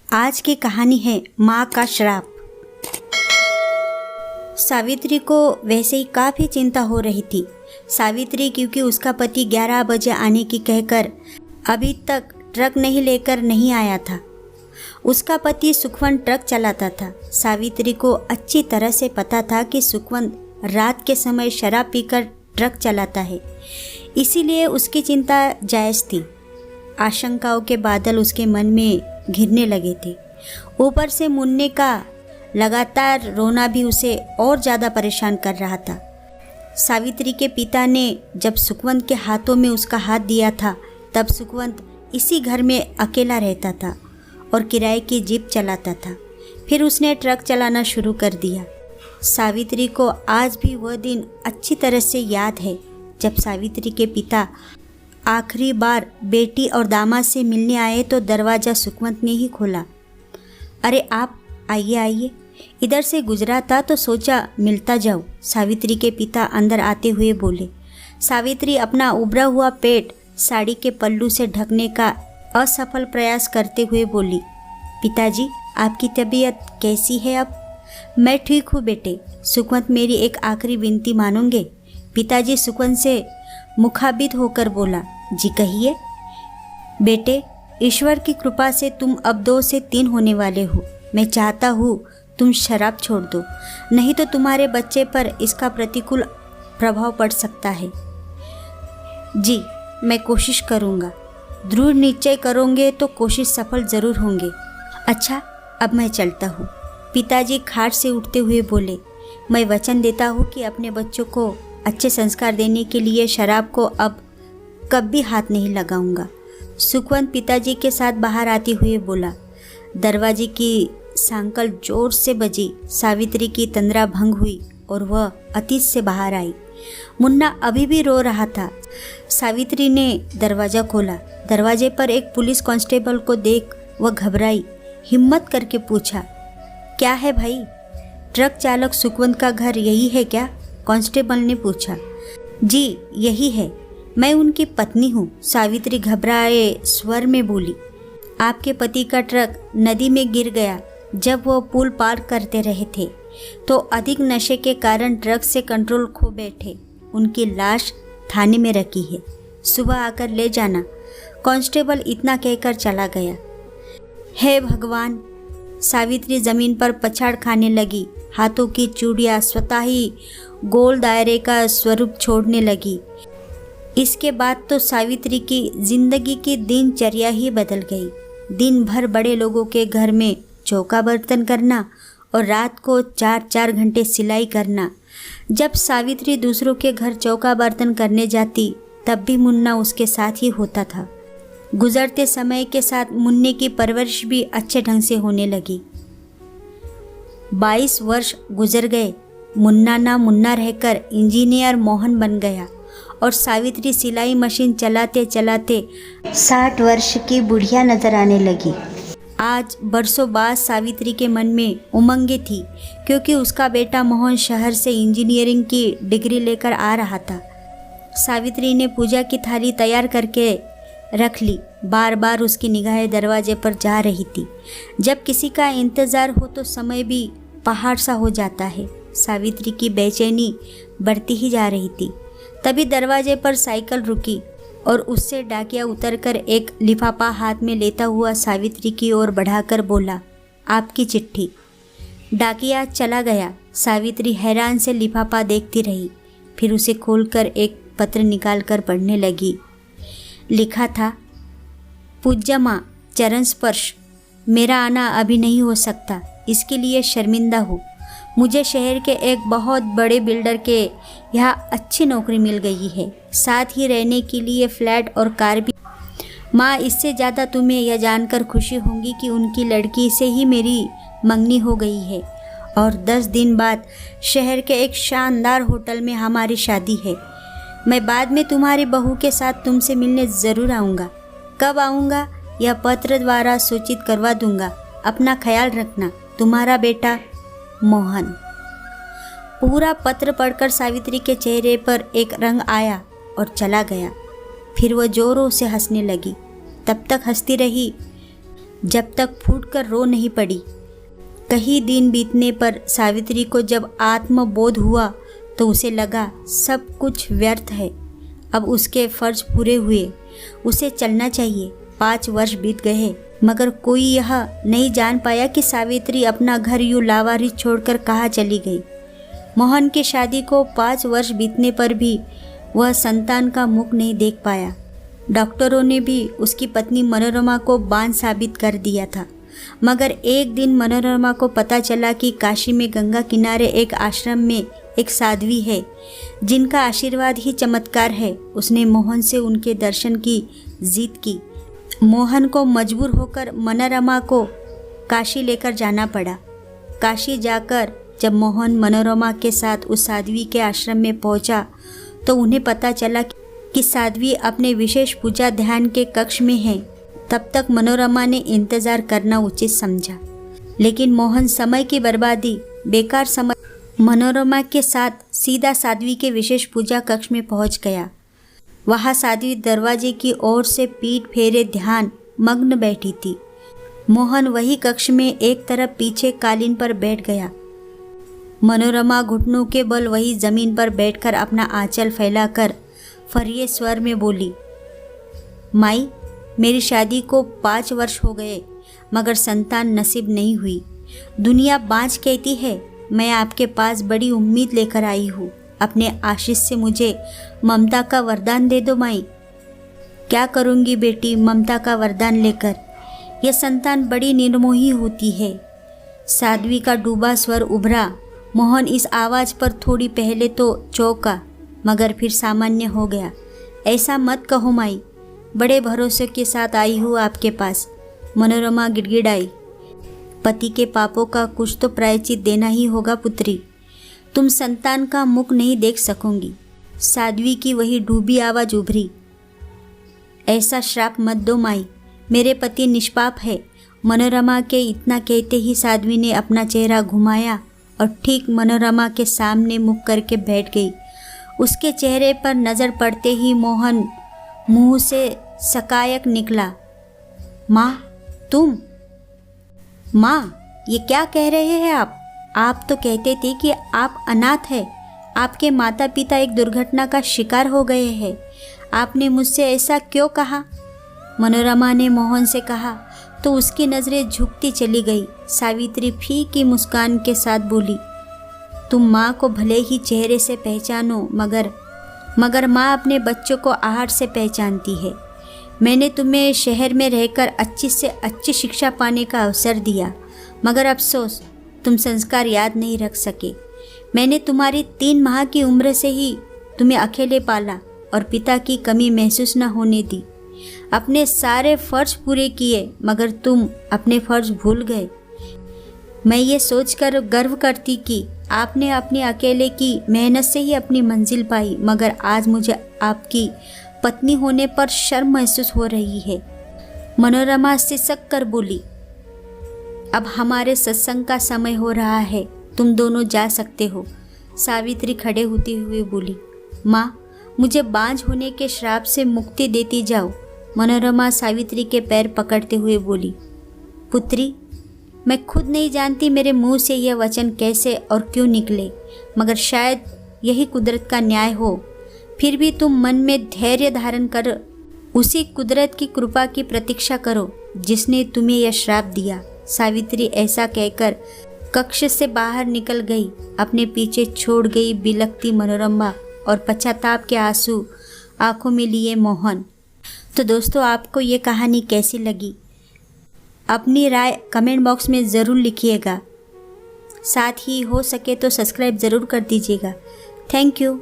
आज की कहानी है माँ का श्राप। सावित्री को वैसे ही काफ़ी चिंता हो रही थी। सावित्री क्योंकि उसका पति 11 बजे आने की कहकर अभी तक ट्रक लेकर नहीं आया था। उसका पति सुखवंत ट्रक चलाता था। सावित्री को अच्छी तरह से पता था कि सुखवंत रात के समय शराब पीकर ट्रक चलाता है, इसीलिए उसकी चिंता जायज़ थी। आशंकाओं के बादल उसके मन में घिरने लगे थे। ऊपर से मुन्ने का लगातार रोना भी उसे और ज़्यादा परेशान कर रहा था। सावित्री के पिता ने जब सुखवंत के हाथों में उसका हाथ दिया था, तब सुखवंत इसी घर में अकेला रहता था और किराए की जीप चलाता था। फिर उसने ट्रक चलाना शुरू कर दिया। सावित्री को आज भी वह दिन अच्छी तरह से याद है जब सावित्री के पिता आखिरी बार बेटी और दामाद से मिलने आए तो दरवाज़ा सुखवंत ने ही खोला। अरे आप आइए आइए, इधर से गुजरा था तो सोचा मिलता जाऊँ, सावित्री के पिता अंदर आते हुए बोले। सावित्री अपना उभरा हुआ पेट साड़ी के पल्लू से ढकने का असफल प्रयास करते हुए बोली, पिताजी आपकी तबीयत कैसी है अब? मैं ठीक हूँ बेटे। सुखवंत मेरी एक आखिरी विनती मानोगे? पिताजी सुखवंत से मुखाबित होकर बोला। जी कहिए। बेटे, ईश्वर की कृपा से तुम अब 2 से 3 होने वाले हो। मैं चाहता हूँ तुम शराब छोड़ दो, नहीं तो तुम्हारे बच्चे पर इसका प्रतिकूल प्रभाव पड़ सकता है। जी मैं कोशिश करूँगा। दृढ़ निश्चय करोगे तो कोशिश सफल ज़रूर होंगे। अच्छा अब मैं चलता हूँ। पिताजी खाट से उठते हुए बोले। मैं वचन देता हूँ कि अपने बच्चों को अच्छे संस्कार देने के लिए शराब को अब कभी हाथ नहीं लगाऊंगा। सुखवंत पिताजी के साथ बाहर आते हुए बोला। दरवाजे की सांकल जोर से बजी। सावित्री की तंद्रा भंग हुई और वह अतीत से बाहर आई। मुन्ना अभी भी रो रहा था। सावित्री ने दरवाज़ा खोला। दरवाजे पर एक पुलिस कांस्टेबल को देख वह घबराई। हिम्मत करके पूछा, क्या है भाई? ट्रक चालक सुखवंत का घर यही है क्या? कांस्टेबल ने पूछा। जी यही है, मैं उनकी पत्नी हूँ, सावित्री घबराए स्वर में बोली। आपके पति का ट्रक नदी में गिर गया जब वो पुल पार करते रहे थे, तो अधिक नशे के कारण ट्रक से कंट्रोल खो बैठे। उनकी लाश थाने में रखी है, सुबह आकर ले जाना। कांस्टेबल इतना कहकर चला गया। हे भगवान! सावित्री ज़मीन पर पछाड़ खाने लगी। हाथों की चूड़ियाँ स्वतः ही गोल दायरे का स्वरूप छोड़ने लगी। इसके बाद तो सावित्री की जिंदगी की दिनचर्या ही बदल गई। दिन भर बड़े लोगों के घर में चौका बर्तन करना और रात को 4-4 घंटे सिलाई करना। जब सावित्री दूसरों के घर चौका बर्तन करने जाती तब भी मुन्ना उसके साथ ही होता था। गुजरते समय के साथ मुन्ने की परवरिश भी अच्छे ढंग से होने लगी। 22 वर्ष गुजर गए। मुन्ना ना मुन्ना रहकर इंजीनियर मोहन बन गया और सावित्री सिलाई मशीन चलाते चलाते 60 वर्ष की बुढ़िया नजर आने लगी। आज बरसों बाद सावित्री के मन में उमंगे थी, क्योंकि उसका बेटा मोहन शहर से इंजीनियरिंग की डिग्री लेकर आ रहा था। सावित्री ने पूजा की थाली तैयार करके रख ली। बार बार उसकी निगाहें दरवाजे पर जा रही थी। जब किसी का इंतज़ार हो तो समय भी पहाड़ सा हो जाता है। सावित्री की बेचैनी बढ़ती ही जा रही थी। तभी दरवाजे पर साइकिल रुकी और उससे डाकिया उतरकर एक लिफाफा हाथ में लेता हुआ सावित्री की ओर बढ़ाकर बोला, आपकी चिट्ठी। डाकिया चला गया। सावित्री हैरान से लिफाफा देखती रही, फिर उसे खोलकर एक पत्र निकालकर पढ़ने लगी। लिखा था, पूज्य माँ, चरण स्पर्श। मेरा आना अभी नहीं हो सकता, इसके लिए शर्मिंदा हूँ। मुझे शहर के एक बहुत बड़े बिल्डर के यहाँ अच्छी नौकरी मिल गई है, साथ ही रहने के लिए फ्लैट और कार भी। माँ, इससे ज़्यादा तुम्हें यह जानकर खुशी होगी कि उनकी लड़की से ही मेरी मंगनी हो गई है और 10 दिन बाद शहर के एक शानदार होटल में हमारी शादी है। मैं बाद में तुम्हारी बहू के साथ तुमसे मिलने ज़रूर आऊँगा। कब आऊँगा यह पत्र द्वारा सूचित करवा दूँगा। अपना ख्याल रखना, तुम्हारा बेटा मोहन। पूरा पत्र पढ़कर सावित्री के चेहरे पर एक रंग आया और चला गया। फिर वह जोरों से हंसने लगी। तब तक हंसती रही जब तक फूटकर रो नहीं पड़ी। कई दिन बीतने पर सावित्री को जब आत्मबोध हुआ तो उसे लगा सब कुछ व्यर्थ है। अब उसके फर्ज पूरे हुए, उसे चलना चाहिए। 5 वर्ष बीत गए मगर कोई यह नहीं जान पाया कि सावित्री अपना घर यूँ लावारिस छोड़कर कहाँ चली गई। मोहन की शादी को 5 वर्ष बीतने पर भी वह संतान का मुख नहीं देख पाया। डॉक्टरों ने भी उसकी पत्नी मनोरमा को बांझ साबित कर दिया था। मगर एक दिन मनोरमा को पता चला कि काशी में गंगा किनारे एक आश्रम में एक साध्वी है जिनका आशीर्वाद ही चमत्कार है। उसने मोहन से उनके दर्शन की जिद की। मोहन को मजबूर होकर मनोरमा को काशी लेकर जाना पड़ा। काशी जाकर जब मोहन मनोरमा के साथ उस साध्वी के आश्रम में पहुंचा तो उन्हें पता चला कि साध्वी अपने विशेष पूजा ध्यान के कक्ष में है। तब तक मनोरमा ने इंतज़ार करना उचित समझा, लेकिन मोहन समय की बर्बादी बेकार समझ मनोरमा के साथ सीधा साध्वी के विशेष पूजा कक्ष में पहुंच गया। वहाँ साध्वी दरवाजे की ओर से पीठ फेरे ध्यान मग्न बैठी थी। मोहन वही कक्ष में एक तरफ पीछे कालीन पर बैठ गया। मनोरमा घुटनों के बल वही जमीन पर बैठकर अपना आंचल फैलाकर फरिये स्वर में बोली, माई, मेरी शादी को 5 वर्ष हो गए मगर संतान नसीब नहीं हुई। दुनिया बाँझ कहती है। मैं आपके पास बड़ी उम्मीद लेकर आई हूँ। अपने आशीष से मुझे ममता का वरदान दे दो माई। क्या करूँगी बेटी ममता का वरदान लेकर? यह संतान बड़ी निर्मोही होती है। साध्वी का डूबा स्वर उभरा। मोहन इस आवाज़ पर थोड़ी पहले तो चौंका मगर फिर सामान्य हो गया। ऐसा मत कहो माई, बड़े भरोसे के साथ आई हूँ आपके पास। मनोरमा गिड़गिड़ाई। पति के पापों का कुछ तो प्रायश्चित देना ही होगा पुत्री। तुम संतान का मुख नहीं देख सकोगी। साध्वी की वही डूबी आवाज़ उभरी। ऐसा श्राप मत दो माई, मेरे पति निष्पाप है। मनोरमा के इतना कहते ही साध्वी ने अपना चेहरा घुमाया और ठीक मनोरमा के सामने मुख करके बैठ गई। उसके चेहरे पर नज़र पड़ते ही मोहन मुंह से सकायक निकला, माँ तुम? माँ, ये क्या कह रहे हैं आप? आप तो कहते थे कि आप अनाथ हैं। आपके माता पिता एक दुर्घटना का शिकार हो गए हैं। आपने मुझसे ऐसा क्यों कहा? मनोरमा ने मोहन से कहा तो उसकी नज़रें झुकती चली गई। सावित्री फीकी मुस्कान के साथ बोली, तुम माँ को भले ही चेहरे से पहचानो मगर माँ अपने बच्चों को आहट से पहचानती है। मैंने तुम्हें शहर में रहकर अच्छी से अच्छी शिक्षा पाने का अवसर दिया मगर अफसोस तुम संस्कार याद नहीं रख सके। मैंने तुम्हारी 3 माह की उम्र से ही तुम्हें अकेले पाला और पिता की कमी महसूस न होने दी। अपने सारे फर्ज पूरे किए मगर तुम अपने फर्ज भूल गए। मैं ये सोचकर गर्व करती कि आपने अपने अकेले की मेहनत से ही अपनी मंजिल पाई, मगर आज मुझे आपकी पत्नी होने पर शर्म महसूस हो रही है। मनोरमा सिसक कर बोली, अब हमारे सत्संग का समय हो रहा है, तुम दोनों जा सकते हो। सावित्री खड़े होते हुए बोली, माँ, मुझे बांझ होने के श्राप से मुक्ति देती जाओ। मनोरमा सावित्री के पैर पकड़ते हुए बोली, पुत्री, मैं खुद नहीं जानती मेरे मुंह से यह वचन कैसे और क्यों निकले, मगर शायद यही कुदरत का न्याय हो। फिर भी तुम मन में धैर्य धारण कर उसी कुदरत की कृपा की प्रतीक्षा करो जिसने तुम्हें यह श्राप दिया। सावित्री ऐसा कहकर कक्ष से बाहर निकल गई। अपने पीछे छोड़ गई बिलखती मनोरमा और पश्चाताप के आंसू आंखों में लिए मोहन। तो दोस्तों, आपको ये कहानी कैसी लगी? अपनी राय कमेंट बॉक्स में ज़रूर लिखिएगा। साथ ही हो सके तो सब्सक्राइब ज़रूर कर दीजिएगा। Thank you.